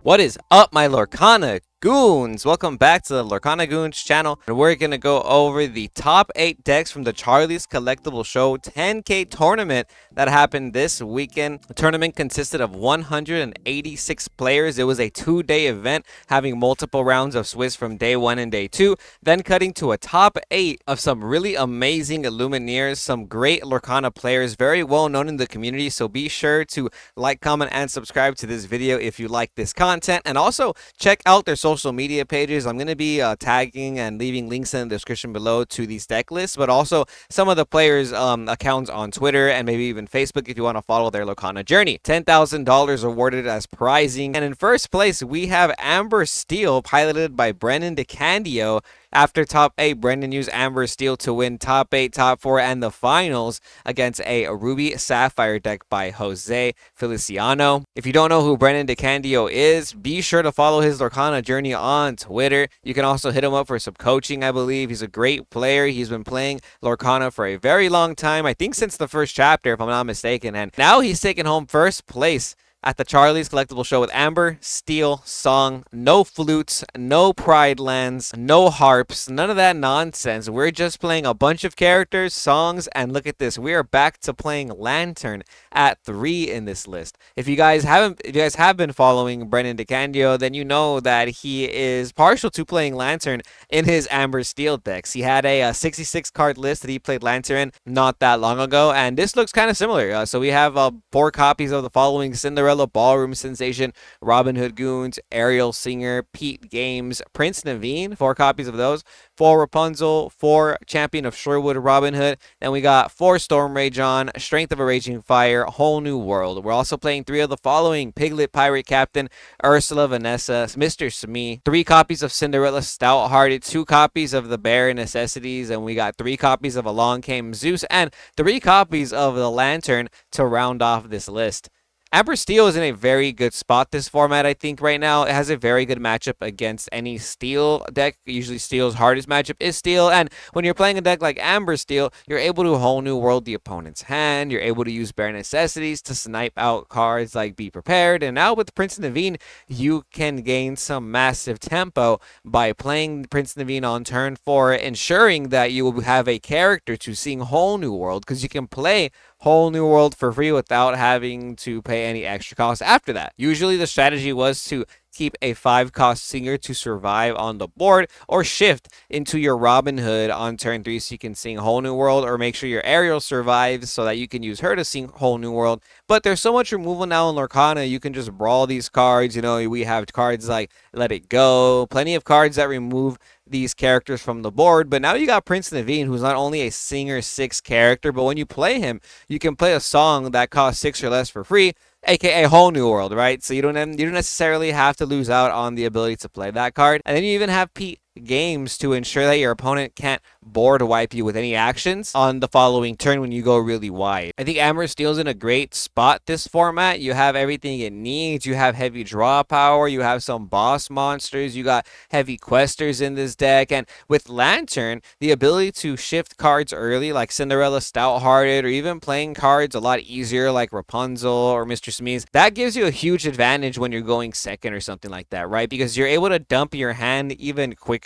What is up, my Lorcana Goons? Welcome back to the Lorcana Goons channel, and we're going to go over the top 8 decks from the Charlie's Collectible Show 10K tournament that happened this weekend. The tournament consisted of 186 players. It was a 2-day event, having multiple rounds of Swiss from day 1 and day 2, then cutting to a top 8 of some really amazing Lumineers, some great Lorcana players, very well known in the community, so be sure to like, comment, and subscribe to this video if you like this content, and also check out their social media pages. I'm going to be tagging and leaving links in the description below to these deck lists, but also some of the players' accounts on Twitter and maybe even Facebook if you want to follow their Lorcana journey. $10,000 awarded as prizing, and in first place we have Amber Steel, piloted by Brennan DeCandio. After top 8, Brendan used Amber Steel to win top 8, top 4, and the finals against a Ruby Sapphire deck by Jose Feliciano. If you don't know who Brendan DeCandio is, be sure to follow his Lorcana journey on Twitter. You can also hit him up for some coaching, I believe. He's a great player. He's been playing Lorcana for a very long time, I think since the first chapter, if I'm not mistaken, and now he's taken home first place at the Charlie's Collectible Show with Amber Steel song. No flutes, no pride lands, no harps, none of that nonsense. We're just playing a bunch of characters, songs, and look at this. We are back to playing Lantern at 3 in this list. If you guys have been following Brennan DeCandio, then you know that he is partial to playing Lantern in his Amber Steel decks. He had a 66 card list that he played Lantern in not that long ago, and this looks kind of similar. So we have 4 copies of the following: Cinderella Ballroom Sensation, Robin Hood Goons, Ariel Singer, Pete Games, Prince Naveen, 4 copies of those, 4 Rapunzel, 4 Champion of Sherwood Robin Hood, then we got 4 Storm Rage on, Strength of a Raging Fire, Whole New World. We're also playing 3 of the following: Piglet Pirate Captain, Ursula Vanessa, Mr. Smee, 3 copies of Cinderella Stout Hearted, 2 copies of the Bare Necessities, and we got 3 copies of Along Came Zeus, and 3 copies of the Lantern to round off this list. Amber Steel is in a very good spot this format, I think, right now. It has a very good matchup against any Steel deck. Usually Steel's hardest matchup is Steel, and when you're playing a deck like Amber Steel, you're able to Whole New World the opponent's hand. You're able to use Bare Necessities to snipe out cards like Be Prepared, and now with Prince Naveen, you can gain some massive tempo by playing Prince Naveen on turn 4, ensuring that you will have a character to sing Whole New World, because you can play Whole New World for free without having to pay any extra cost after that. Usually the strategy was to keep a 5-cost singer to survive on the board, or shift into your Robin Hood on turn 3 so you can sing Whole New World, or make sure your Ariel survives so that you can use her to sing Whole New World. But there's so much removal now in Lorcana, you can just brawl these cards. You know, we have cards like Let It Go, plenty of cards that remove these characters from the board. But now you got Prince Naveen, who's not only a singer 6 character, but when you play him, you can play a song that costs 6 or less for free, aka Whole New World, right? So you don't necessarily have to lose out on the ability to play that card. And then you even have Pete Games to ensure that your opponent can't board wipe you with any actions on the following turn when you go really wide. I think Amber Steel's in a great spot this format. You have everything it needs. You have heavy draw power. You have some boss monsters. You got heavy questers in this deck. And with Lantern, the ability to shift cards early like Cinderella Stout Hearted, or even playing cards a lot easier like Rapunzel or Mr. Smees, that gives you a huge advantage when you're going second or something like that, right? Because you're able to dump your hand even quicker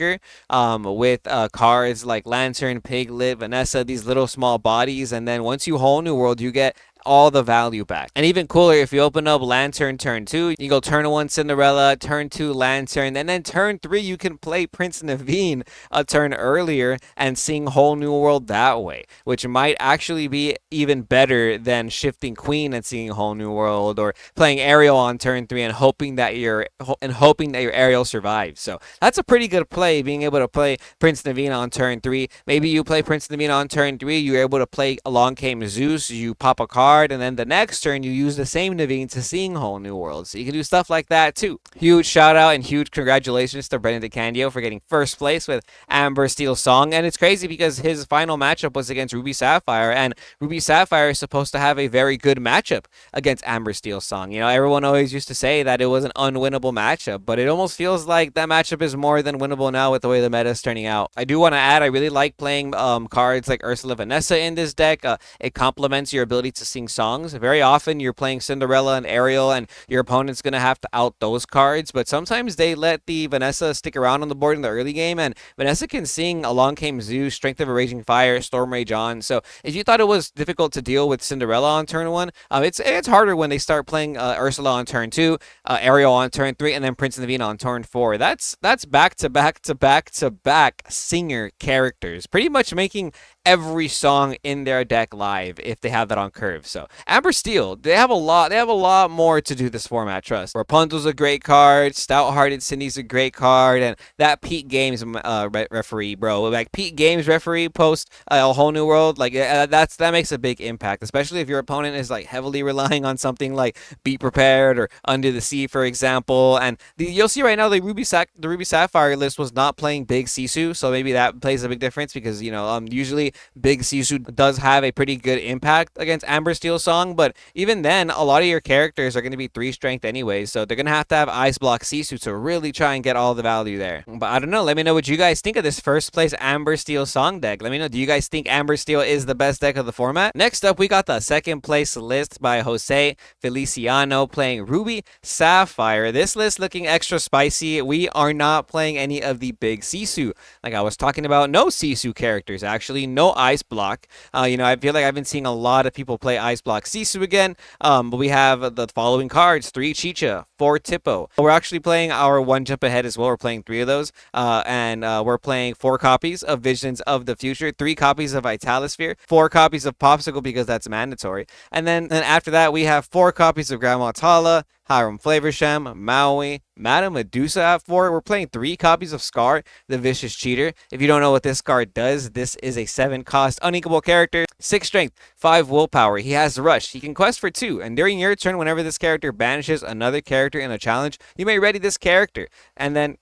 with cards like Lantern, Piglet, Vanessa, these little small bodies, and then once you Whole New World, you get all the value back. And even cooler, if you open up Lantern turn 2, you go turn 1 Cinderella, turn 2 Lantern, and then turn 3 you can play Prince Naveen a turn earlier and sing Whole New World that way, which might actually be even better than shifting Queen and singing Whole New World, or playing Ariel on turn 3 and hoping that your Ariel survives. So that's a pretty good play, being able to play Prince Naveen on turn 3. Maybe you play Prince Naveen on turn 3, you're able to play Along Came Zeus, you pop a card, and then the next turn you use the same Naveen to sing Whole New World. So you can do stuff like that too. Huge shout out and huge congratulations to Brendan DeCandio for getting first place with Amber Steel song. And it's crazy because his final matchup was against Ruby Sapphire, and Ruby Sapphire is supposed to have a very good matchup against Amber Steel song. You know, everyone always used to say that it was an unwinnable matchup, but it almost feels like that matchup is more than winnable now with the way the meta is turning out. I do want to add, I really like playing cards like Ursula Vanessa in this deck. It complements your ability to sing switching songs. Very often you're playing Cinderella and Ariel, and your opponent's going to have to out those cards, but sometimes they let the Vanessa stick around on the board in the early game, and Vanessa can sing Along Came Zeus, Strength of a Raging Fire, Storm Rage On. So if you thought it was difficult to deal with Cinderella on turn 1, it's harder when they start playing Ursula on turn 2, Ariel on turn 3, and then Prince and Navina on turn 4. That's back to back to back to back singer characters, pretty much making every song in their deck live if they have that on curve. So Amber Steel, they have a lot more to do this format, trust. Rapunzel's a great card, Stout-Hearted Cindy's a great card, and that Pete Games referee, bro. Like Pete Games referee post a whole new world, like that makes a big impact, especially if your opponent is like heavily relying on something like Be Prepared or Under the Sea, for example. And you'll see right now the Ruby Sapphire list was not playing big Sisu, so maybe that plays a big difference because, you know, usually big Sisu does have a pretty good impact against Amber Steel song, but even then, a lot of your characters are going to be 3 strength anyways, so they're going to have Ice Block Sisu to really try and get all the value there. But I don't know, let me know what you guys think of this first place Amber Steel song deck. Let me know, do you guys think Amber Steel is the best deck of the format? Next up, we got the second place list by Jose Feliciano playing Ruby Sapphire. This list looking extra spicy. We are not playing any of the big Sisu. Like I was talking about, no Sisu characters, actually, no Ice Block. You know, I feel like I've been seeing a lot of people play Ice Block Sisu again, but we have the following cards: 3 Chicha, 4 Tipo. We're actually playing our 1 Jump Ahead as well. We're playing 3 of those, and we're playing 4 copies of Visions of the Future, 3 copies of Vitalisphere, 4 copies of Popsicle because that's mandatory, and then after that we have 4 copies of Grandma Tala, Hiram Flavorsham, Maui, Madame Medusa at 4. We're playing 3 copies of Scar, the Vicious Cheater. If you don't know what this card does, this is a 7-cost uninkable character, 6 strength, 5 willpower. He has Rush. He can quest for 2, and during your turn, whenever this character banishes another character in a challenge, you may ready this character, and then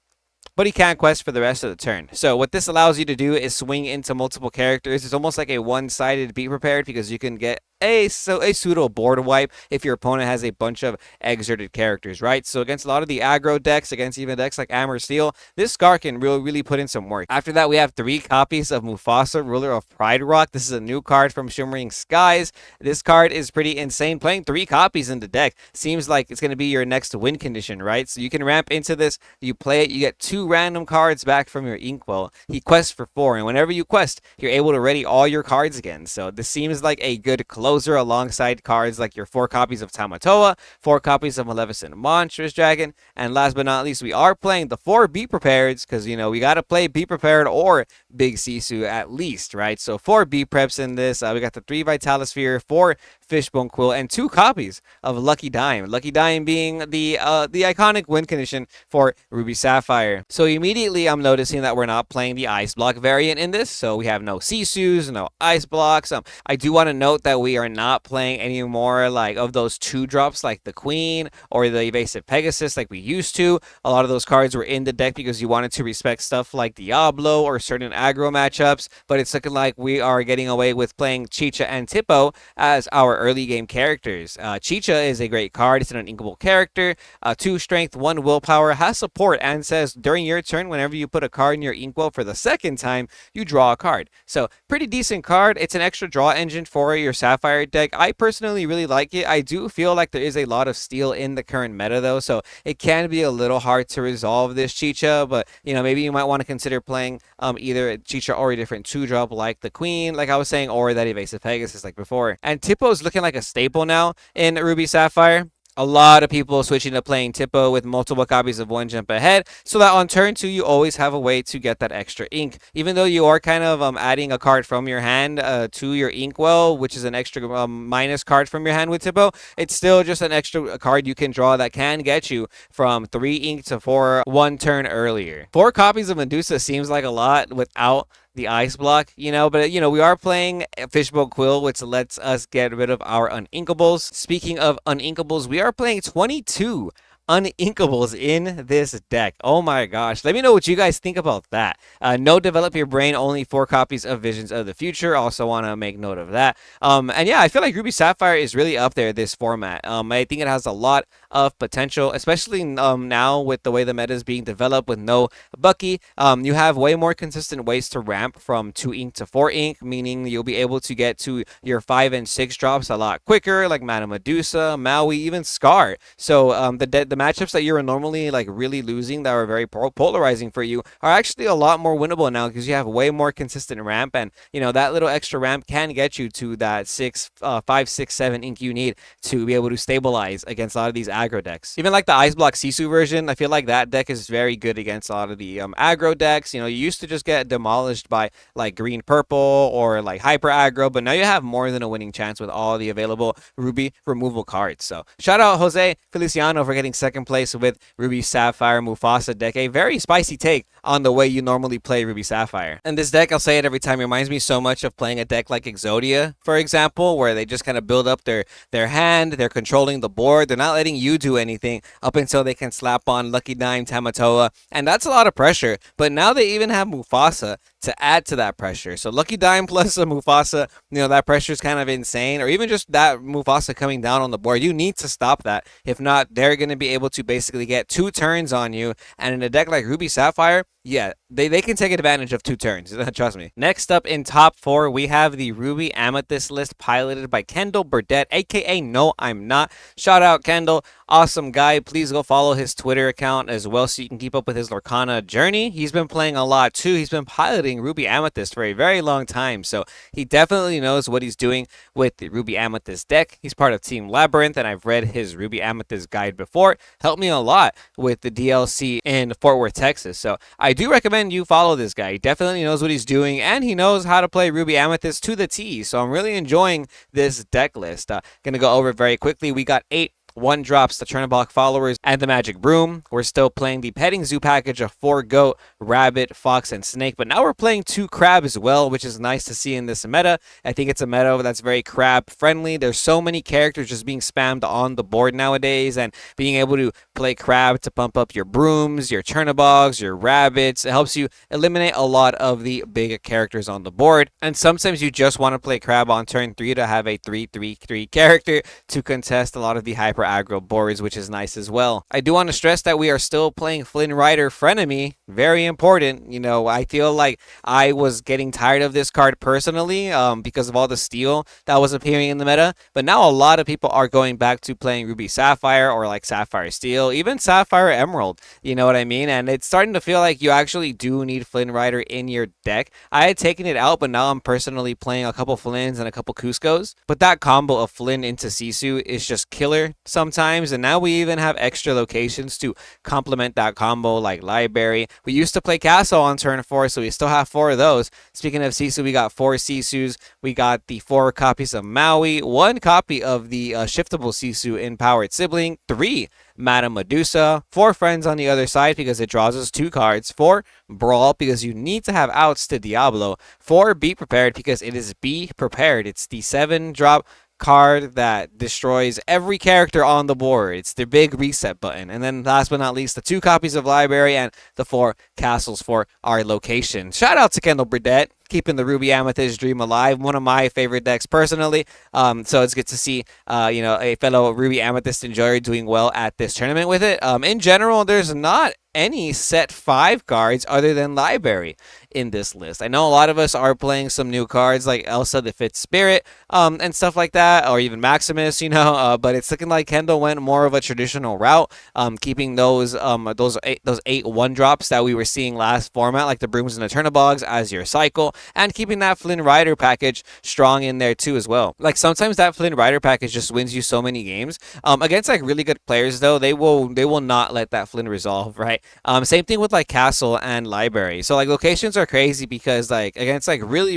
but he can't quest for the rest of the turn. So what this allows you to do is swing into multiple characters. It's almost like a one-sided Be Prepared because you can get a pseudo board wipe if your opponent has a bunch of exerted characters, right? So against a lot of the aggro decks, against even decks like Amber Steel, this Scar can really put in some work. After that, we have 3 copies of Mufasa, Ruler of Pride Rock. This is a new card from Shimmering Skies. This card is pretty insane. Playing 3 copies in the deck seems like it's going to be your next win condition, right? So you can ramp into this, you play it, you get 2 random cards back from your Inkwell. He quests for 4, and whenever you quest, you're able to ready all your cards again. So this seems like a good closer alongside cards like your 4 copies of Tamatoa, 4 copies of Maleficent Monstrous Dragon, and last but not least, we are playing the 4 Be Prepareds because, you know, we got to play Be Prepared or Big Sisu at least, right? So 4 Be Preps in this. We got the 3 Vitalisphere, 4 Fishbone Quill, and 2 copies of Lucky Dime. Lucky Dime being the iconic win condition for Ruby Sapphire. So immediately I'm noticing that we're not playing the Ice Block variant in this. So we have no Sisus, no Ice Blocks. I do want to note that we are not playing any more like of those 2-drops like the Queen or the Evasive Pegasus like we used to. A lot of those cards were in the deck because you wanted to respect stuff like Diablo or certain aggro matchups, but it's looking like we are getting away with playing Chicha and Tipo as our early game characters. Chicha is a great card. It's an uninkable character, 2 strength, 1 willpower, has support, and says during your turn, whenever you put a card in your Inkwell for the second time, you draw a card. So pretty decent card. It's an extra draw engine for your Sapphire deck. I personally really like it. I do feel like there is a lot of steel in the current meta though, so it can be a little hard to resolve this Chicha, but you know, maybe you might want to consider playing either Chicha or a different 2-drop like the Queen, like I was saying, or that Evasive Pegasus like before. And Tippo's looking like a staple now in Ruby Sapphire. A lot of people switching to playing Tipo with multiple copies of 1 Jump Ahead, so that on turn 2 you always have a way to get that extra ink. Even though you are kind of adding a card from your hand to your Inkwell, which is an extra minus card from your hand with Tipo, it's still just an extra card you can draw that can get you from 3 ink to 4 1 turn earlier. 4 copies of Medusa seems like a lot without the Ice Block, you know, but you know, we are playing Fishbone Quill, which lets us get rid of our uninkables. Speaking of uninkables, we are playing 22 uninkables in this deck. Oh my gosh, let me know what you guys think about that. No Develop Your Brain, only 4 copies of Visions of the Future. Also want to make note of that. And yeah, I feel like Ruby Sapphire is really up there this format. I think it has a lot of potential, especially now with the way the meta is being developed with no Bucky. You have way more consistent ways to ramp from 2 ink to 4 ink, meaning you'll be able to get to your 5 and 6 drops a lot quicker, like Mana Medusa, Maui, even Scar. So the matchups that you were normally like really losing that were very polarizing for you are actually a lot more winnable now because you have way more consistent ramp, and you know that little extra ramp can get you to that 5, 6, 7 ink you need to be able to stabilize against a lot of these aggro decks. Even like the Ice Block Sisu version, I feel like that deck is very good against a lot of the aggro decks. You know, you used to just get demolished by like green purple or like hyper aggro, but now you have more than a winning chance with all the available Ruby removal cards. So shout out Jose Feliciano for getting second place with Ruby Sapphire Mufasa deck. A very spicy take on the way you normally play Ruby Sapphire. And this deck, I'll say it every time, reminds me so much of playing a deck like Exodia, for example, where they just kind of build up their hand, they're controlling the board, they're not letting you do anything up until they can slap on Lucky Dime, Tamatoa, and that's a lot of pressure. But now they even have Mufasa to add to that pressure. So Lucky Dime plus a Mufasa, you know, that pressure is kind of insane. Or even just that Mufasa coming down on the board, you need to stop that. If not, they're going to be able to basically get 2 turns on you. And in a deck like Ruby Sapphire, yeah, they can take advantage of 2 turns. Trust me. Next up in top 4, we have the Ruby Amethyst list piloted by Kendall Burdett, aka No I'm Not. Shout out Kendall. Awesome guy. Please go follow his Twitter account as well so you can keep up with his Lorcana journey. He's been playing a lot too. He's been piloting Ruby Amethyst for a very long time, so he definitely knows what he's doing with the Ruby Amethyst deck. He's part of Team Labyrinth, and I've read his Ruby Amethyst guide before. Helped me a lot with the DLC in Fort Worth, Texas. So I do recommend you follow this guy. He definitely knows what he's doing, and he knows how to play Ruby Amethyst to the T. So I'm really enjoying this deck list. Gonna go over it very quickly. We got 8 1-drops, the Chernobog Followers, and the Magic Broom. We're still playing the Petting Zoo package of 4 Goat, Rabbit, Fox, and Snake, but now we're playing 2 Crab as well, which is nice to see in this meta. I think it's a meta that's very crab friendly. There's so many characters just being spammed on the board nowadays, and being able to play Crab to pump up your Brooms, your Chernobogs, your Rabbits, it helps you eliminate a lot of the big characters on the board. And sometimes you just want to play Crab on turn 3 to have a 3/3/3 character to contest a lot of the hyper aggro boards, which is nice as well. I do want to stress that we are still playing Flynn Rider Frenemy. Very important. You know, I feel like I was getting tired of this card personally because of all the steel that was appearing in the meta, but now a lot of people are going back to playing Ruby Sapphire or like Sapphire Steel, even Sapphire Emerald, you know what I mean? And it's starting to feel like you actually do need Flynn Rider in your deck. I had taken it out, but now I'm personally playing a couple Flynns and a couple Cuscos, but that combo of Flynn into Sisu is just killer sometimes, and now we even have extra locations to complement that combo, like Library. We used to play Castle on turn 4, so we still have 4 of those. Speaking of Sisu, we got 4 Sisus. We got the 4 copies of Maui, 1 copy of the shiftable Sisu in Powered Sibling, 3 Madame Medusa, 4 Friends on the other side because it draws us 2 cards, 4 Brawl because you need to have outs to Diablo, 4 Be Prepared because it is Be Prepared. It's the 7-drop card that destroys every character on the board. It's the big reset button. And then last but not least, the 2 copies of Library and the 4 castles for our location. Shout out to Kendall Burdett, keeping the Ruby Amethyst dream alive. One of my favorite decks personally. So it's good to see a fellow Ruby Amethyst enjoyer doing well at this tournament with it. In general, there's not any set 5 cards other than Library in this list. I know a lot of us are playing some new cards like Elsa the Fifth Spirit and stuff like that, or even Maximus, but it's looking like Kendall went more of a traditional route, keeping those 8 1-drops that we were seeing last format, like the Brooms and the Turnabogs, as your cycle, and keeping that Flynn Rider package strong in there too as well. Like sometimes that Flynn Rider package just wins you so many games. Against like really good players though, they will not let that Flynn resolve, right? Same thing with like Castle and Library. So like locations are crazy because like against like really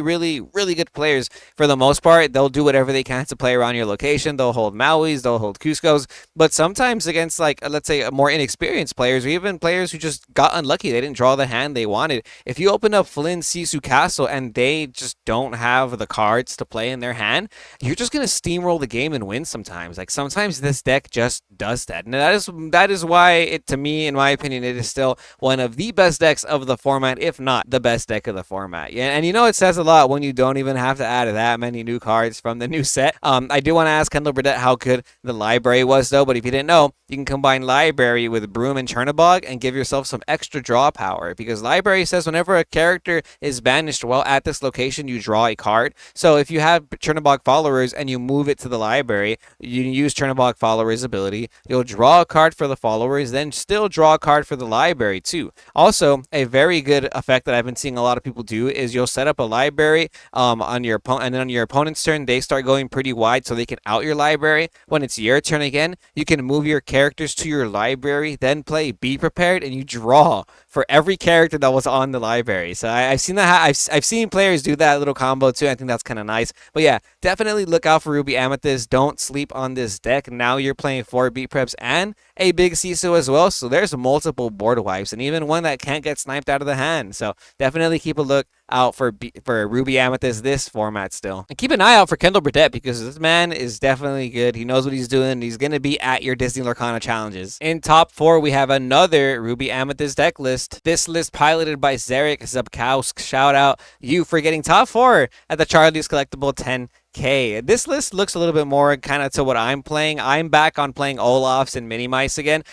good players, for the most part, they'll do whatever they can to play around your location. They'll hold Maui's, they'll hold Cuscos, but sometimes against like let's say more inexperienced players or even players who just got unlucky, they didn't draw the hand they wanted. If you open up Flynn, Sisu, Castle and they just don't have the cards to play in their hand, you're just gonna steamroll the game and win sometimes. Like sometimes this deck just does that, and that is why it, to me, in my opinion, it it is still one of the best decks of the format, if not the best deck of the format. Yeah, and you know it says a lot when you don't even have to add that many new cards from the new set. I do want to ask Kendall Burdett how good the library was though, but if you didn't know, you can combine library with Broom and Chernobog and give yourself some extra draw power, because library says whenever a character is banished while at this location, you draw a card. So if you have Chernobog followers and you move it to the library, you use Chernobog followers ability, you'll draw a card for the followers, then still draw a card for the library too. Also, a very good effect that I've been seeing a lot of people do is you'll set up a library on your opponent, and then on your opponent's turn, they start going pretty wide so they can out your library. When it's your turn again, you can move your characters to your library, then play Be Prepared, and you draw for every character that was on the library. So I've seen that. I've seen players do that little combo too. I think that's kind of nice. But yeah, definitely look out for Ruby Amethyst. Don't sleep on this deck. Now you're playing 4 beat preps and a big CISO as well. So there's multiple board wipes and even one that can't get sniped out of the hand. So definitely keep a look out for Ruby Amethyst this format still. And keep an eye out for Kendall Burdett, because this man is definitely good. He knows what he's doing. He's going to be at your Disney Lorcana challenges. In top 4, we have another Ruby Amethyst deck list. This list piloted by Zarek Zabkowsk. Shout out you for getting top 4 at the Charlie's Collectible 10K. This list looks a little bit more kind of to what I'm playing. I'm back on playing Olafs and Mini Mice again.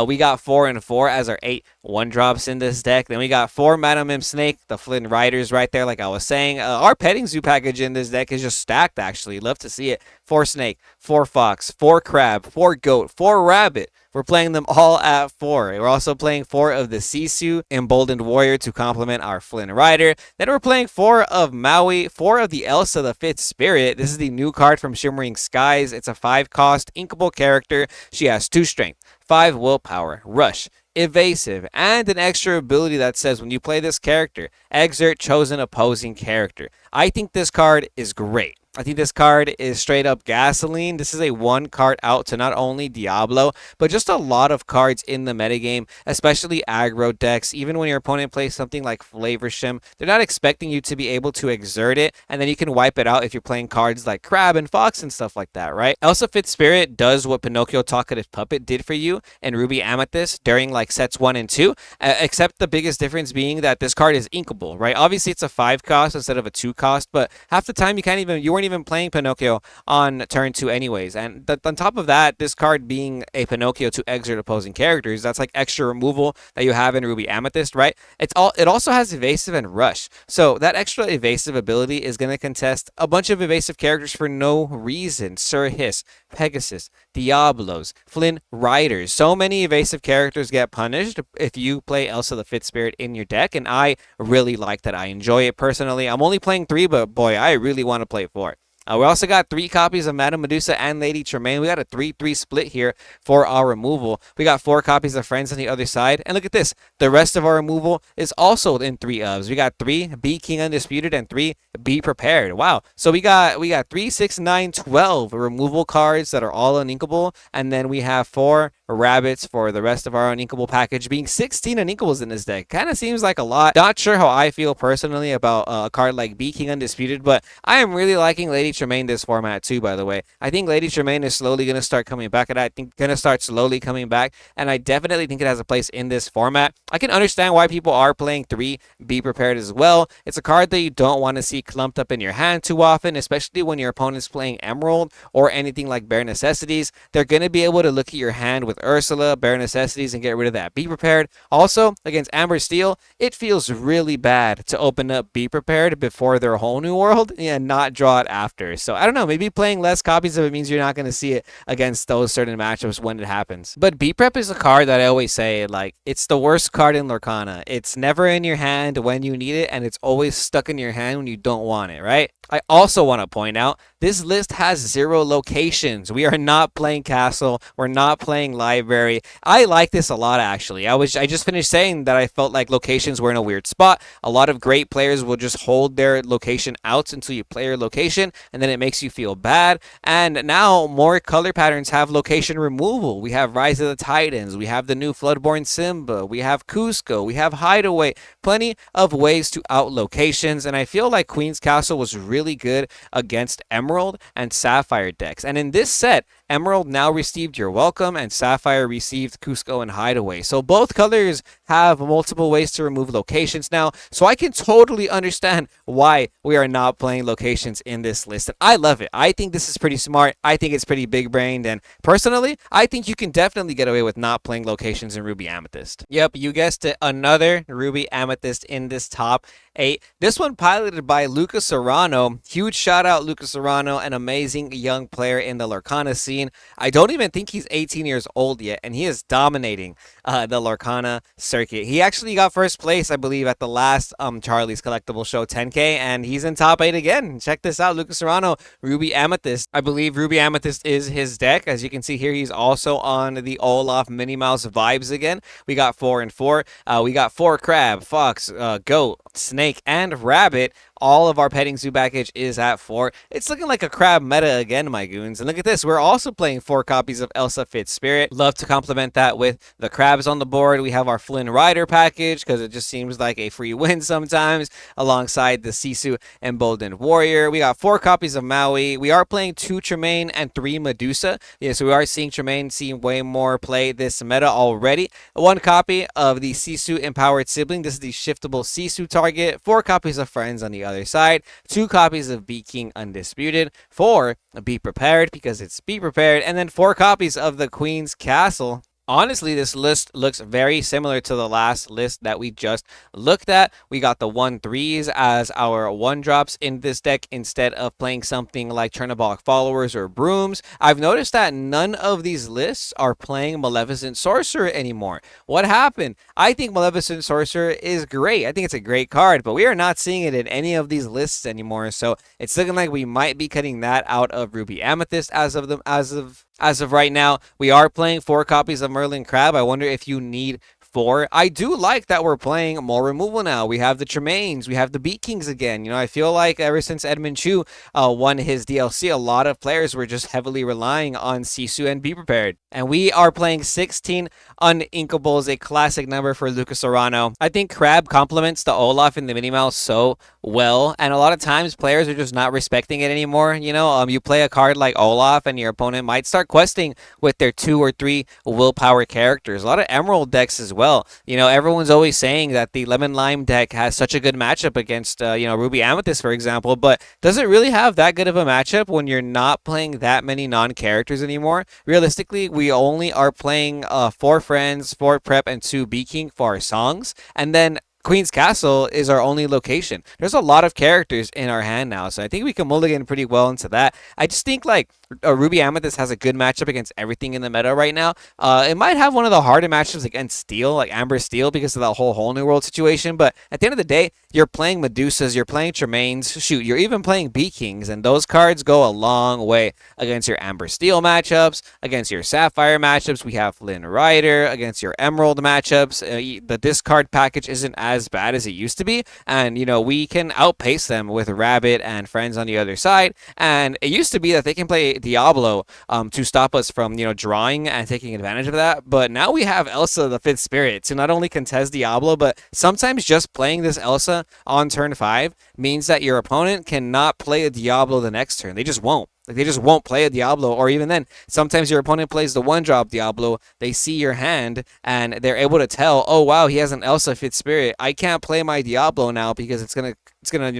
We got 4 and 4 as our 8 1-drops in this deck. Then we got 4 Madam M Snake, the Flynn Riders right there, like I was saying. Our Petting Zoo package in this deck is just stacked, actually. Love to see it. 4 Snake, 4 Fox, 4 Crab, 4 Goat, 4 Rabbit. We're playing them all at 4. We're also playing 4 of the Sisu Emboldened Warrior to complement our Flynn Rider. Then we're playing 4 of Maui, 4 of the Elsa the 5th Spirit. This is the new card from Shimmering Skies. It's a 5-cost inkable character. She has 2 strength, 5 willpower, rush, evasive, and an extra ability that says when you play this character, exert chosen opposing character. I think this card is great. I think this card is straight up gasoline. This is a 1 card out to not only Diablo, but just a lot of cards in the metagame, especially aggro decks. Even when your opponent plays something like Flavorshim, they're not expecting you to be able to exert it, and then you can wipe it out if you're playing cards like Crab and Fox and stuff like that, right? Elsa 5th Spirit does what Pinocchio Talkative Puppet did for you in Ruby Amethyst during like sets 1 and 2, except the biggest difference being that this card is inkable, right? Obviously, it's a 5 cost instead of a 2 cost, but half the time you weren't even playing Pinocchio on turn 2 anyways. And on top of that, this card being a Pinocchio to exert opposing characters, that's like extra removal that you have in Ruby Amethyst, right? It also has evasive and rush. So that extra evasive ability is going to contest a bunch of evasive characters for no reason. Sir Hiss, Pegasus, Diablos, Flynn Riders. So many evasive characters get punished if you play Elsa the 5th Spirit in your deck, and I really like that. I enjoy it personally. I'm only playing 3, but boy, I really want to play 4. We also got 3 copies of Madame Medusa and Lady Tremaine. We got a 3-3 split here for our removal. We got 4 copies of Friends on the other side. And look at this. The rest of our removal is also in 3 ofs. We got 3 Be King Undisputed and 3 Be Prepared. Wow. So we got 3, 6, 9, 12 removal cards that are all uninkable. And then we have 4 rabbits for the rest of our uninkable package, being 16 uninkables in this deck. Kind of seems like a lot. Not sure how I feel personally about a card like Be King Undisputed, but I am really liking Lady Tremaine this format too, by the way. I think Lady Tremaine is slowly going to start coming back, and I think going to start slowly coming back, and I definitely think it has a place in this format. I can understand why people are playing 3 Be Prepared as well. It's a card that you don't want to see clumped up in your hand too often, especially when your opponent's playing Emerald or anything like Bare Necessities. They're going to be able to look at your hand with Ursula, Bare Necessities, and get rid of that Be Prepared. Also, against Amber Steel, it feels really bad to open up Be Prepared before their whole new world and not draw it after. So I don't know, maybe playing less copies of it means you're not going to see it against those certain matchups when it happens. But Be Prep is a card that I always say, like, it's the worst card in Lorcana. It's never in your hand when you need it, and it's always stuck in your hand when you don't want it, right? I also want to point out, this list has 0 locations. We are not playing Castle. We're not playing Library. I like this a lot, actually. I just finished saying that I felt like locations were in a weird spot. A lot of great players will just hold their location out until you play your location, and and then it makes you feel bad. And now more color patterns have location removal. We have Rise of the Titans, we have the new Floodborn Simba, we have Cusco, we have Hideaway, plenty of ways to out locations, and I feel like Queen's Castle was really good against Emerald and Sapphire decks. And in this set, Emerald now received Your Welcome, and Sapphire received Cusco and Hideaway. So both colors have multiple ways to remove locations now. So I can totally understand why we are not playing locations in this list. And I love it. I think this is pretty smart. I think it's pretty big-brained. And personally, I think you can definitely get away with not playing locations in Ruby Amethyst. Yep, you guessed it. Another Ruby Amethyst in this top 8. This one piloted by Luca Serrano. Huge shout out Luca Serrano, an amazing young player in the Lorcana scene. I don't even think he's 18 years old yet, and he is dominating the Lorcana circuit. He actually got first place, I believe, at the last Charlie's Collectible Show 10K, and he's in top 8 again. Check this out, Luca Serrano, Ruby Amethyst. I believe Ruby Amethyst is his deck. As you can see here, he's also on the Olaf Minnie Mouse vibes again. We got 4 and 4. We got 4 Crab, Fox, Goat, Snake, and Rabbit. All of our petting zoo package is at 4. It's looking like a crab meta again, my goons. And look at this. We're also playing 4 copies of Elsa Fitz Spirit. Love to complement that with the crabs on the board. We have our Flynn Rider package because it just seems like a free win sometimes, alongside the Sisu Emboldened Warrior. We got 4 copies of Maui. We are playing 2 Tremaine and 3 Medusa. Yeah, so we are seeing Tremaine seeing way more play this meta already. 1 copy of the Sisu Empowered Sibling. This is the shiftable Sisu target. 4 copies of Friends on the other side, 2 copies of Be King Undisputed, 4 Be Prepared because it's Be Prepared, and then 4 copies of the Queen's Castle. Honestly, this list looks very similar to the last list that we just looked at. We got the 1/3s as our 1-drops in this deck instead of playing something like Chernobog Followers or Brooms. I've noticed that none of these lists are playing Maleficent Sorcerer anymore. What happened? I think Maleficent Sorcerer is great. I think it's a great card, but we are not seeing it in any of these lists anymore. So it's looking like we might be cutting that out of Ruby Amethyst as of right now. We are playing 4 copies of Merlin Crab. I wonder if you need 4. I do like that we're playing more removal now. We have the Tremaines. We have the Beat Kings again. You know, I feel like ever since Edmund Chu won his DLC, a lot of players were just heavily relying on Sisu and Be Prepared. And we are playing 16 Uninkables, a classic number for Luca Serrano. I think Crab complements the Olaf and the Minnie Mouse so well, and a lot of times players are just not respecting it anymore. You know, you play a card like Olaf and your opponent might start questing with their 2 or 3 willpower characters. A lot of Emerald decks as well. You know, everyone's always saying that the Lemon Lime deck has such a good matchup against, Ruby Amethyst, for example, but does it really have that good of a matchup when you're not playing that many non-characters anymore? Realistically, we only are playing 4 Friends, 4 Prep, and 2 Be King for our songs, and then Queen's Castle is our only location. There's a lot of characters in our hand now, so I think we can mulligan pretty well into that. I just think like Ruby Amethyst has a good matchup against everything in the meta right now. It might have one of the harder matchups against Steel, like Amber Steel, because of that whole New World situation, but at the end of the day, you're playing Medusas, you're playing Tremaines, shoot, you're even playing Be Kings, and those cards go a long way against your Amber Steel matchups, against your Sapphire matchups. We have Flynn Rider, against your Emerald matchups. The discard package isn't as bad as it used to be, and we can outpace them with Rabbit and Friends on the other side. And it used to be that they can play Diablo to stop us from drawing and taking advantage of that, but now we have Elsa the Fifth Spirit to not only contest Diablo, but sometimes just playing this Elsa on turn 5 means that your opponent cannot play a Diablo the next turn. They just won't. Like, they just won't play a Diablo, or even then, sometimes your opponent plays the 1-drop Diablo, they see your hand, and they're able to tell, oh wow, he has an Elsa Fifth Spirit, I can't play my Diablo now because it's gonna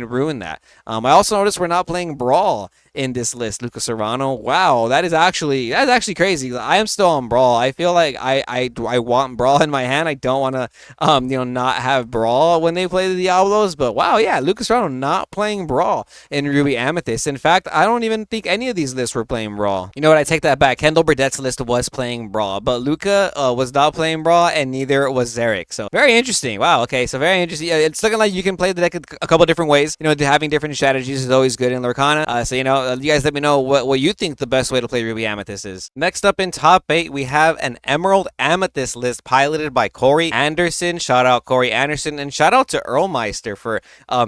ruin that. I also noticed we're not playing Brawl in this list, Luca Serrano. Wow, that's actually crazy. I am still on Brawl. I feel like I want Brawl in my hand. I don't want to not have Brawl when they play the Diablos. But wow, yeah, Luca Serrano not playing Brawl in Ruby Amethyst. In fact, I don't even think any of these lists were playing Brawl. You know what? I take that back. Kendall Burdett's list was playing Brawl, but Luca was not playing Brawl, and neither was Zarek. So very interesting. Wow. Okay. So very interesting. It's looking like you can play the deck a couple different different ways. Having different strategies is always good in Lorcana. So, you guys let me know what you think the best way to play Ruby Amethyst is. Next up in top 8, we have an Emerald Amethyst list piloted by Corey Anderson. Shout out Corey Anderson, and shout out to Earlmeister for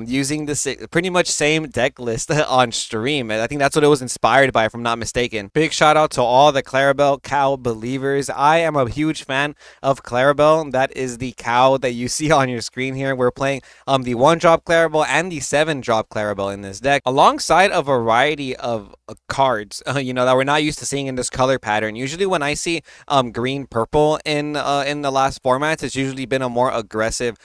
using this pretty much same deck list on stream. I think that's what it was inspired by, if I'm not mistaken. Big shout out to all the Clarabelle cow believers. I am a huge fan of Clarabelle. That is the cow that you see on your screen here. We're playing the 1-drop Clarabelle and the 7-drop Clarabelle in this deck, alongside a variety of cards, that we're not used to seeing in this color pattern. Usually when I see green purple in the last formats, it's usually been a more aggressive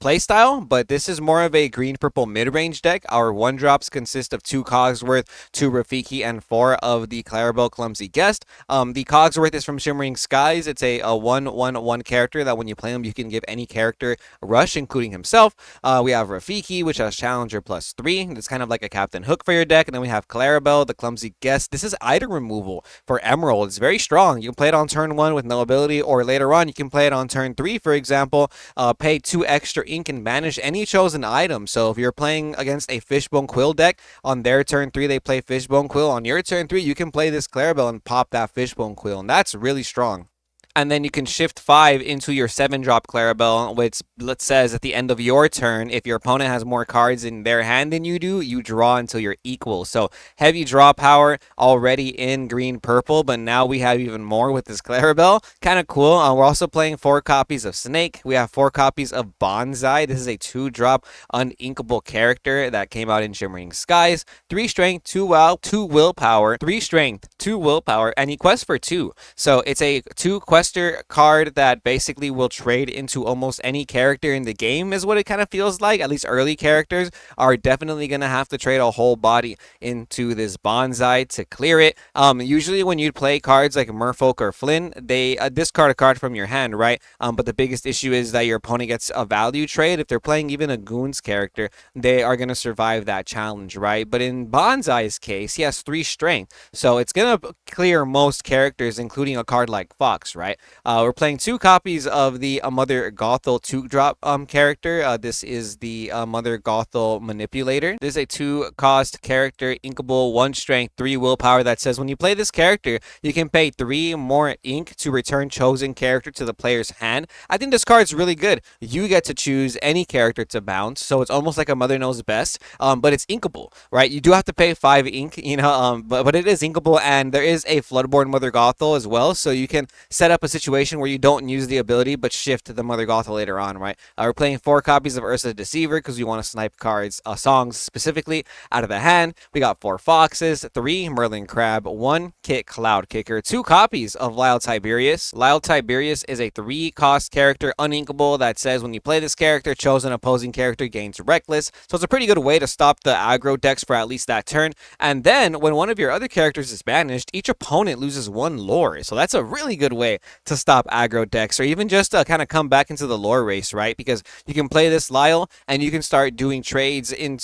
play style, but this is more of a green purple mid-range deck. Our 1-drops consist of 2 Cogsworth, 2 Rafiki, and 4 of the Clarabelle Clumsy Guest. The Cogsworth is from Shimmering Skies. It's a 1/1/1 character that when you play him, you can give any character rush, including himself. We have Rafiki, which has Challenger +3. It's kind of like a Captain Hook for your deck. And then we have Clarabelle, the Clumsy Guest. This is item removal for Emerald. It's very strong. You can play it on turn 1 with no ability, or later on, you can play it on turn 3, for example. Pay 2 extra ink and banish any chosen item. So if you're playing against a Fishbone Quill deck, on their turn 3, they play Fishbone Quill. On your turn 3, you can play this Clarabelle and pop that Fishbone Quill. And that's really strong. And then you can shift 5 into your 7-drop Clarabelle, which says at the end of your turn, if your opponent has more cards in their hand than you do, you draw until you're equal. So heavy draw power already in green-purple, but now we have even more with this Clarabelle. Kind of cool. We're also playing 4 copies of Snake. We have 4 copies of Bonsai. This is a 2-drop uninkable character that came out in Shimmering Skies. 3 strength, 2 willpower, 3 strength, 2 willpower, and he quests for 2. So it's a 2 quester card that basically will trade into almost any character in the game, is what it kind of feels like. At least early characters are definitely going to have to trade a whole body into this Bonsai to clear it. Usually when you play cards like Merfolk or Flynn, they discard a card from your hand, right? But the biggest issue is that your opponent gets a value trade. If they're playing even a Goons character, they are going to survive that challenge, right? But in Bonsai's case, he has 3 strength, so it's going to clear most characters, including a card like Fox, right? We're playing 2 copies of the Mother Gothel 2-drop character. This is the Mother Gothel Manipulator. This is a 2-cost character, inkable, 1 strength, 3 willpower, that says when you play this character, you can pay 3 more ink to return chosen character to the player's hand. I think this card's really good. You get to choose any character to bounce, so it's almost like a Mother Knows Best, but it's inkable, right? You do have to pay 5 ink, but it is inkable, and there is a Floodborn Mother Gothel as well, so you can set up a situation where you don't use the ability but shift to the Mother Gothel later on, right? We're playing 4 copies of Ursa the Deceiver because we want to snipe cards, songs specifically, out of the hand. We got 4 Foxes, 3 Merlin Crab, 1 Kit Cloud Kicker, 2 copies of Lyle Tiberius. Lyle Tiberius is a 3-cost character, uninkable, that says when you play this character, chosen opposing character gains Reckless. So it's a pretty good way to stop the aggro decks for at least that turn. And then when one of your other characters is banished, each opponent loses 1 lore. So that's a really good way to stop aggro decks, or even just kind of come back into the lore race, right? Because you can play this Lyle and you can start doing trades in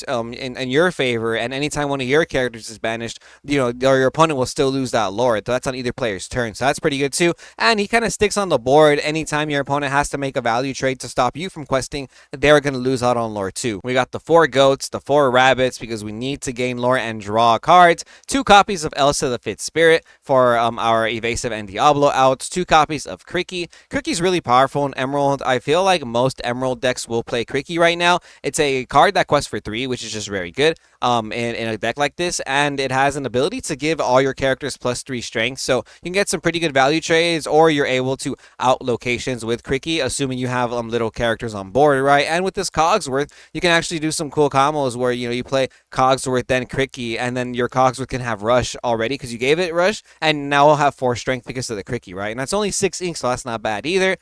your favor, and anytime one of your characters is banished, or your opponent will still lose that lore. So that's on either player's turn, so that's pretty good too. And he kind of sticks on the board anytime your opponent has to make a value trade to stop you from questing. They're going to lose out on lore too. We got the 4 goats, the 4 rabbits, because we need to gain lore and draw cards. 2 copies of Elsa the Fifth Spirit for our evasive and Diablo outs. 2 copies of Cricky. Cricky's really powerful in Emerald. I feel like most Emerald decks will play Cricky right now. It's a card that quests for 3, which is just very good in a deck like this, and it has an ability to give all your characters +3 strength, so you can get some pretty good value trades, or you're able to out locations with Cricky, assuming you have little characters on board, right? And with this Cogsworth, you can actually do some cool combos where you play Cogsworth, then Cricky, and then your Cogsworth can have Rush already because you gave it Rush, and now we'll have 4 strength because of the Cricky, right? And that's only 6 ink, so that's not bad either.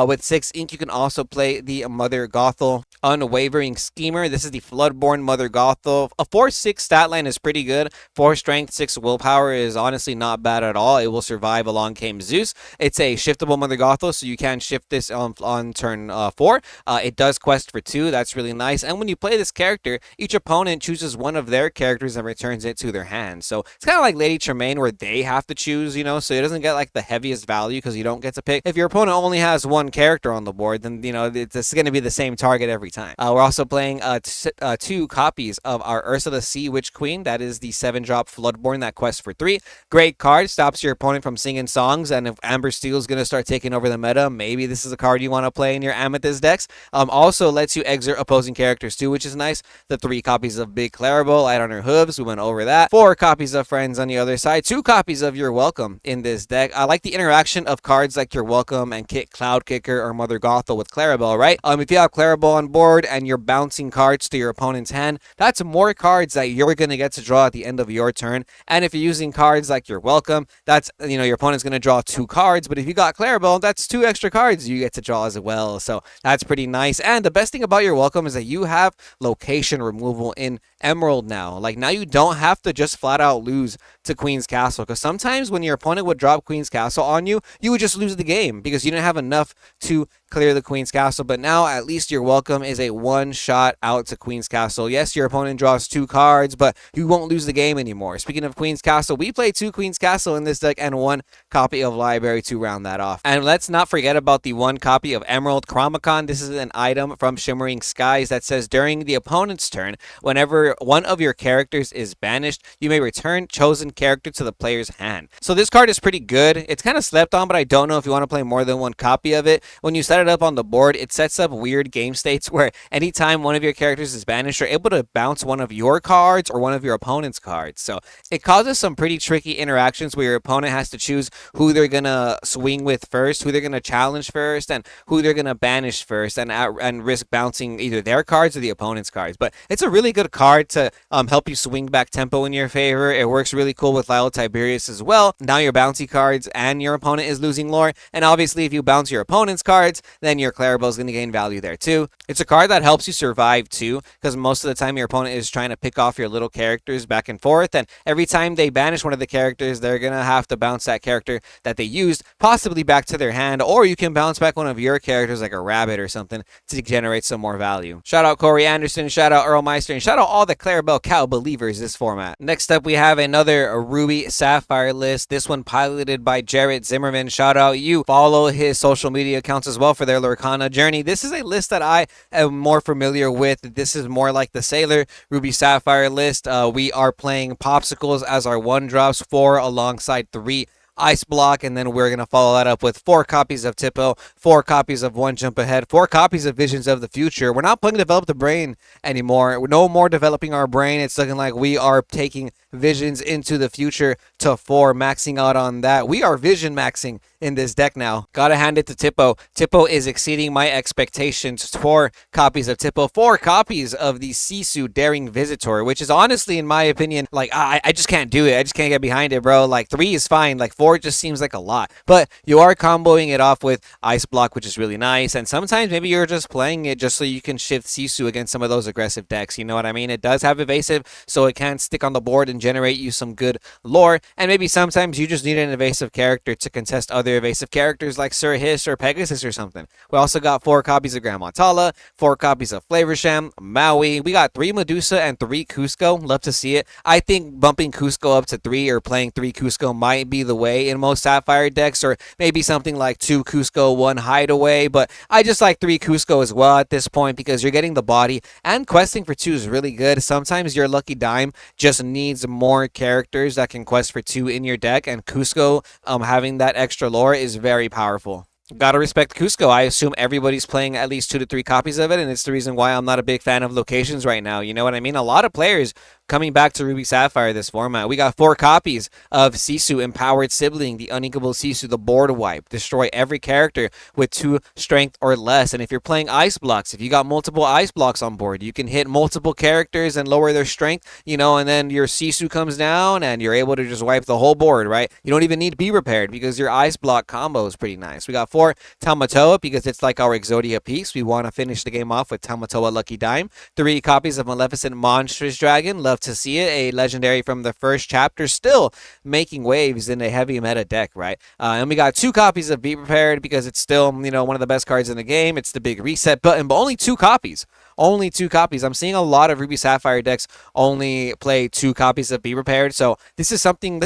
With 6 ink, you can also play the Mother Gothel Unwavering Schemer. This is the Floodborn Mother Gothel. A 4/6 stat line is pretty good. 4 strength, 6 willpower is honestly not bad at all. It will survive Along Came Zeus. It's a shiftable Mother Gothel, so you can shift this on turn 4. It does quest for 2. That's really nice. And when you play this character, each opponent chooses one of their characters and returns it to their hand. So it's kind of like Lady Tremaine, where they have to choose, so it doesn't get like the heaviest value because because you don't get to pick. If your opponent only has one character on the board, then, you know, it's going to be the same target every time. We're also playing 2 copies of our Ursula Sea Witch Queen. That is the 7-drop Floodborn that quests for 3. Great card, stops your opponent from singing songs, and if Amber Steel is going to start taking over the meta, maybe this is a card you want to play in your Amethyst decks. Also lets you exert opposing characters too, which is nice. The 3 copies of Big Clarabelle, Light on Her Hooves, we went over that. 4 copies of Friends on the other side. 2 copies of Your Welcome in this deck. I like the interaction of cards like Your Welcome and Kit Cloud Kicker or Mother Gothel with Clarabelle, right? If you have Clarabelle on board and you're bouncing cards to your opponent's hand, that's more cards that you're going to get to draw at the end of your turn. And if you're using cards like Your Welcome, that's, you know, your opponent's going to draw 2 cards, but if you got Clarabelle, that's 2 extra cards you get to draw as well. So that's pretty nice. And the best thing about Your Welcome is that you have location removal in Emerald now. Like, now you don't have to just flat out lose to Queen's Castle, because sometimes when your opponent would drop Queen's Castle on you, you would just lose the game because you didn't have enough to clear the Queen's Castle. But now at least Your Welcome is a one-shot out to Queen's Castle. Yes, your opponent draws 2 cards, but you won't lose the game anymore. Speaking of Queen's Castle, we played 2 Queen's Castle in this deck and 1 copy of Library to round that off. And let's not forget about the 1 copy of Emerald Chromicon. This is an item from Shimmering Skies that says during the opponent's turn, whenever one of your characters is banished, you may return chosen character to the player's hand. So this card is pretty good. It's kind of slept on, but I don't know if you want to play more than 1 copy of it. When you set it up on the board, it sets up weird game states where anytime one of your characters is banished, you're able to bounce one of your cards or one of your opponent's cards. So it causes some pretty tricky interactions where your opponent has to choose who they're going to swing with first, who they're going to challenge first, and who they're going to banish first, and risk bouncing either their cards or the opponent's cards. But it's a really good card to help you swing back tempo in your favor. It works really cool with Lyle Tiberius as well. Now your bouncy cards and your opponent is losing lore, and obviously if you bounce your opponent's cards, then your Clarabelle is going to gain value there too. It's a card that helps you survive too, because most of the time your opponent is trying to pick off your little characters back and forth, and every time they banish one of the characters, they're going to have to bounce that character that they used possibly back to their hand, or you can bounce back one of your characters like a rabbit or something to generate some more value. Shout out Corey Anderson, shout out Earl Meister, and shout out all the Clarabelle Cow believers this format. Next up, we have another Ruby Sapphire list. This one piloted by Jarrett Zimmerman. Shout out you. Follow his social media accounts as well for their Lorcana journey. This is a list that I am more familiar with. This is more like the Sailor Ruby Sapphire list. We are playing Popsicles as our 1-drops, 4 alongside 3 Ice Block, and then we're going to follow that up with 4 copies of Tipo, 4 copies of One Jump Ahead, 4 copies of Visions of the Future. We're not playing Develop the Brain anymore. We're no more developing our brain. It's looking like we are taking Visions into the Future to 4, maxing out on that. We are Vision maxing in this deck now. Gotta hand it to Tipo. Tipo is exceeding my expectations. 4 copies of Tipo, 4 copies of the Sisu Daring Visitor, which is honestly, in my opinion, like, I just can't do it. I just can't get behind it, bro. Like, 3 is fine. Like, 4 just seems like a lot. But you are comboing it off with Ice Block, which is really nice. And sometimes maybe you're just playing it just so you can shift Sisu against some of those aggressive decks. You know what I mean? It does have evasive, so it can stick on the board and generate you some good lore. And maybe sometimes you just need an evasive character to contest other evasive characters like Sir Hiss or Pegasus or something. We also got 4 copies of Grandma Tala, 4 copies of Flavorsham, Maui. We got 3 Medusa and 3 Cusco. Love to see it. I think bumping Cusco up to 3 or playing 3 Cusco might be the way in most Sapphire decks, or maybe something like 2 Cusco, 1 Hideaway. But I just like 3 Cusco as well at this point because you're getting the body, and questing for 2 is really good. Sometimes your lucky dime just needs more characters that can quest for 2 in your deck, and Cusco having that extra lore is very powerful. Gotta respect Cusco. I assume everybody's playing at least 2 to 3 copies of it, and it's the reason why I'm not a big fan of locations right now. You know what I mean? A lot of players coming back to Ruby Sapphire this format. We got 4 copies of Sisu, Empowered Sibling, the Uninkable Sisu, the Board Wipe. Destroy every character with 2 strength or less. And if you're playing Ice Blocks, if you got multiple Ice Blocks on board, you can hit multiple characters and lower their strength, you know, and then your Sisu comes down and you're able to just wipe the whole board, right? You don't even need to be repaired because your Ice Block combo is pretty nice. We got 4 Tamatoa because it's like our Exodia piece. We want to finish the game off with Tamatoa Lucky Dime. 3 copies of Maleficent Monstrous Dragon. Love to see it. A legendary from the first chapter, still making waves in a heavy meta deck, right? And we got 2 copies of Be Prepared because it's still, you know, one of the best cards in the game. It's the big reset button, but only 2 copies. only 2 copies. I'm seeing a lot of Ruby Sapphire decks only play 2 copies of Be Prepared. So this is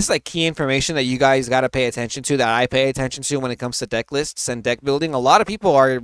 like key information that you guys got to pay attention to, that I pay attention to when it comes to deck lists and deck building. A lot of people are,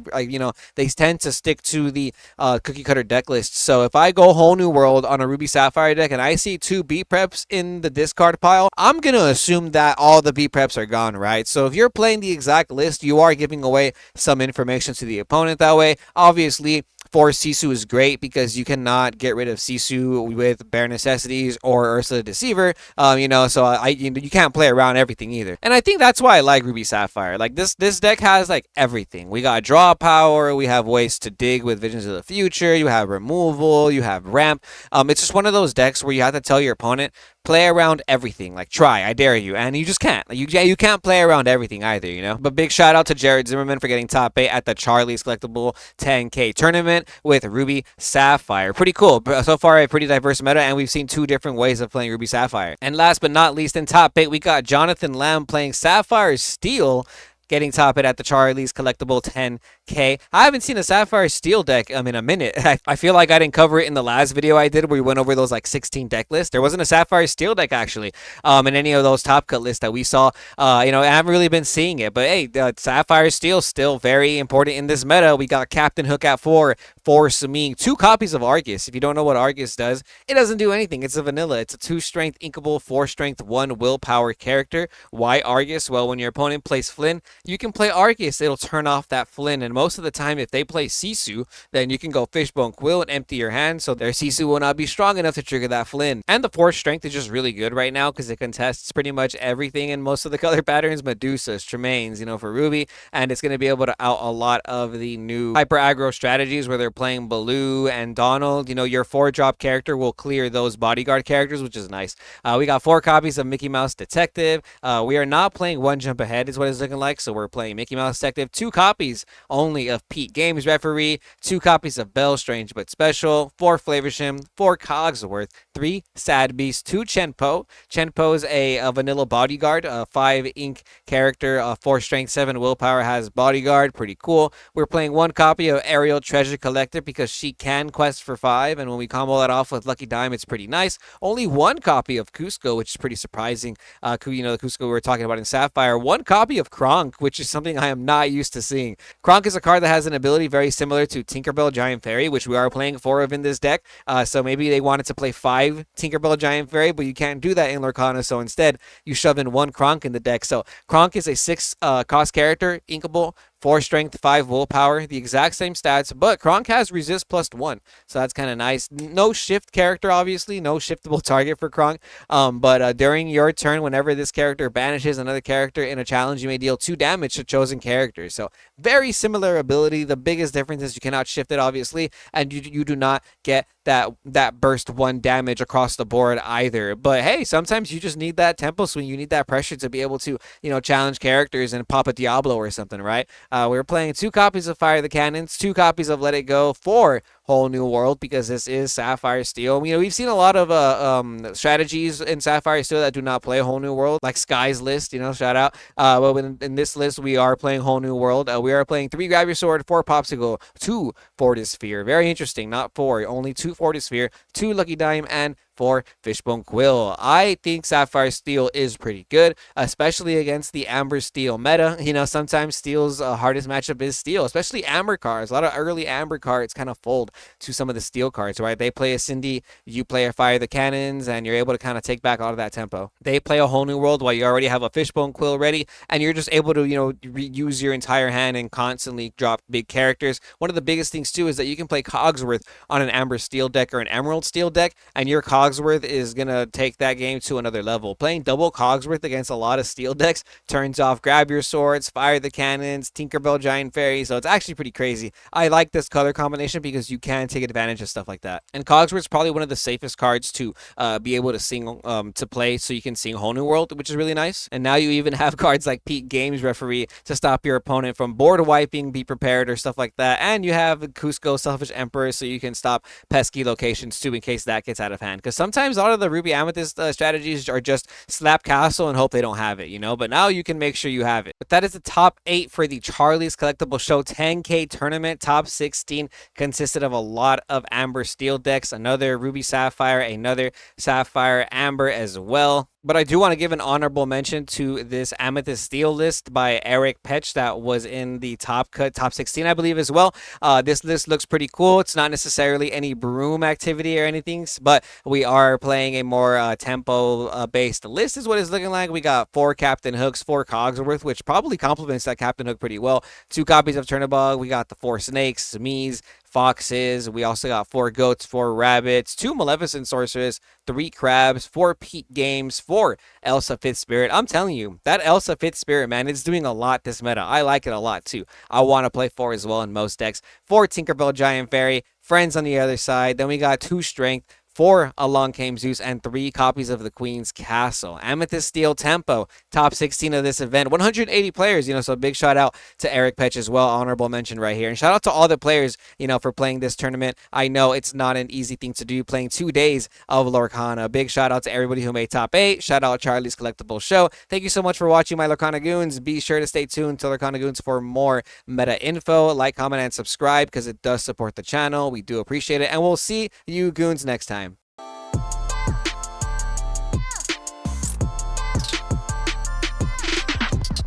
they tend to stick to the cookie cutter deck list. So if I go whole new world on a Ruby Sapphire deck and I see 2 B preps in the discard pile, I'm going to assume that all the B preps are gone, right? So if you're playing the exact list, you are giving away some information to the opponent that way. Obviously, Force Sisu is great because you cannot get rid of Sisu with Bare Necessities or Ursa the Deceiver. So you can't play around everything either. And I think that's why I like Ruby Sapphire. Like this deck has like everything. We got draw power, we have ways to dig with Visions of the Future, you have removal, you have ramp. It's just one of those decks where you have to tell your opponent, play around everything. Like, try, I dare you. And you just can't. Like, you can't play around everything either, you know? But big shout out to Jared Zimmerman for getting top 8 at the Charlie's Collectible 10K tournament with Ruby Sapphire. Pretty cool. So far, a pretty diverse meta, and we've seen 2 different ways of playing Ruby Sapphire. And last but not least, in top 8, we got Jonathan Lamb playing Sapphire Steel, getting top 8 at the Charlie's Collectible 10K. I haven't seen a Sapphire Steel deck in a minute. I feel like I didn't cover it in the last video I did where we went over those like 16 deck lists. There wasn't a Sapphire Steel deck actually in any of those top cut lists that we saw. I haven't really been seeing it. But hey, Sapphire Steel still very important in this meta. We got Captain Hook at 4, Force meaning 2 copies of Argus. If you don't know what Argus does, it doesn't do anything. It's a vanilla. It's a 2 strength inkable, 4 strength, 1 willpower character. Why Argus? Well, when your opponent plays Flynn, you can play Argus. It'll turn off that Flynn. And most of the time, if they play Sisu, then you can go Fishbone Quill and empty your hand, so their Sisu will not be strong enough to trigger that Flynn. And the 4 strength is just really good right now because it contests pretty much everything in most of the color patterns. Medusas, Tremaines, for Ruby. And it's going to be able to out a lot of the new hyper aggro strategies where they're playing Baloo and Donald. Your 4-drop character will clear those bodyguard characters, which is nice. We got 4 copies of Mickey Mouse Detective. We are not playing 1 jump ahead is what it's looking like, so we're playing Mickey Mouse Detective. 2 copies only of Pete Games Referee, 2 copies of Bell Strange but Special, 4 Flavorshim, 4 Cogsworth, 3 Sad Beast, 2 Chenpo. Chenpo's a vanilla bodyguard, a 5 ink character, 4 strength, 7 willpower, has bodyguard, pretty cool. We're playing 1 copy of Ariel Treasure Collector because she can quest for 5, and when we combo that off with Lucky Dime, it's pretty nice. Only 1 copy of Cusco, which is pretty surprising. The Cusco we were talking about in Sapphire. 1 copy of Kronk, which is something I am not used to seeing. Kronk is a card that has an ability very similar to Tinkerbell Giant Fairy, which we are playing 4 of in this deck. So maybe they wanted to play 5 Tinkerbell Giant Fairy, but you can't do that in Lorcana, so instead you shove in 1 Kronk in the deck. So Kronk is a 6 cost character, inkable, 4 strength, 5 willpower, the exact same stats, but Kronk has resist +1, so that's kind of nice. No shift character, obviously, no shiftable target for Kronk, but during your turn, whenever this character banishes another character in a challenge, you may deal 2 damage to chosen characters. So very similar ability. The biggest difference is you cannot shift it, obviously, and you do not get that burst 1 damage across the board either. But hey, sometimes you just need that tempo swing. You need that pressure to be able to, challenge characters and pop a Diablo or something, right? We're playing 2 copies of Fire the Cannons, 2 copies of Let It Go, 4 Whole New World because this is Sapphire Steel. We've seen a lot of strategies in Sapphire Steel that do not play Whole New World, like Sky's List, shout out. But in this list, we are playing Whole New World. We are playing 3 Grab Your Sword, 4 Popsicle, 2 Fortisphere. Very interesting, not 4, only 2 Fortisphere, 2 Lucky Dime, and 4 Fishbone Quill. I think Sapphire Steel is pretty good, especially against the Amber Steel meta. Sometimes Steel's hardest matchup is Steel, especially Amber cards. A lot of early Amber cards kind of fold to some of the Steel cards, right? They play a Cindy, you play a Fire the Cannons, and you're able to kind of take back a lot of that tempo. They play a Whole New World while you already have a Fishbone Quill ready, and you're just able to, use your entire hand and constantly drop big characters. One of the biggest things, too, is that you can play Cogsworth on an Amber Steel deck or an Emerald Steel deck, and your Cogsworth is going to take that game to another level. Playing double Cogsworth against a lot of Steel decks turns off Grab Your Swords, Fire the Cannons, Tinkerbell Giant Fairy, so it's actually pretty crazy. I like this color combination because you can take advantage of stuff like that. And Cogsworth's probably one of the safest cards to be able to sing to play, so you can sing Whole New World, which is really nice. And now you even have cards like Pete Games Referee to stop your opponent from board wiping, Be Prepared, or stuff like that. And you have Cusco Selfish Emperor, so you can stop pesky locations too in case that gets out of hand. Because sometimes a lot of the Ruby Amethyst strategies are just slap castle and hope they don't have it, but now you can make sure you have it. But that is the top 8 for the Charlie's Collectible Show 10K tournament. Top 16 consisted of a lot of Amber Steel decks, another Ruby Sapphire, another Sapphire Amber as well. But I do want to give an honorable mention to this Amethyst Steel list by Eric Petch that was in the top 16, I believe, as well. This list looks pretty cool. It's not necessarily any broom activity or anything, but we are playing a more tempo-based list is what it's looking like. We got 4 Captain Hooks, 4 Cogsworth, which probably complements that Captain Hook pretty well. 2 copies of Turnabog. We got the 4 Snakes, Mies, Foxes. We also got 4 Goats, 4 Rabbits, 2 Maleficent Sorceress, 3 Crabs, 4 Peak Games, 4 Elsa Fifth Spirit. I'm telling you, that Elsa Fifth Spirit, man, it's doing a lot this meta. I like it a lot, too. I want to play 4 as well in most decks. 4 Tinkerbell Giant Fairy, Friends on the other side. Then we got 2 Strength, 4 Along Came Zeus, and 3 copies of the Queen's Castle. Amethyst Steel Tempo, top 16 of this event. 180 players, so big shout out to Eric Petch as well. Honorable mention right here. And shout out to all the players, for playing this tournament. I know it's not an easy thing to do, playing 2 days of Lorcana. Big shout out to everybody who made top 8. Shout out Charlie's Collectible Show. Thank you so much for watching my Lorcana Goons. Be sure to stay tuned to Lorcana Goons for more meta info. Like, comment, and subscribe because it does support the channel. We do appreciate it. And we'll see you Goons next time.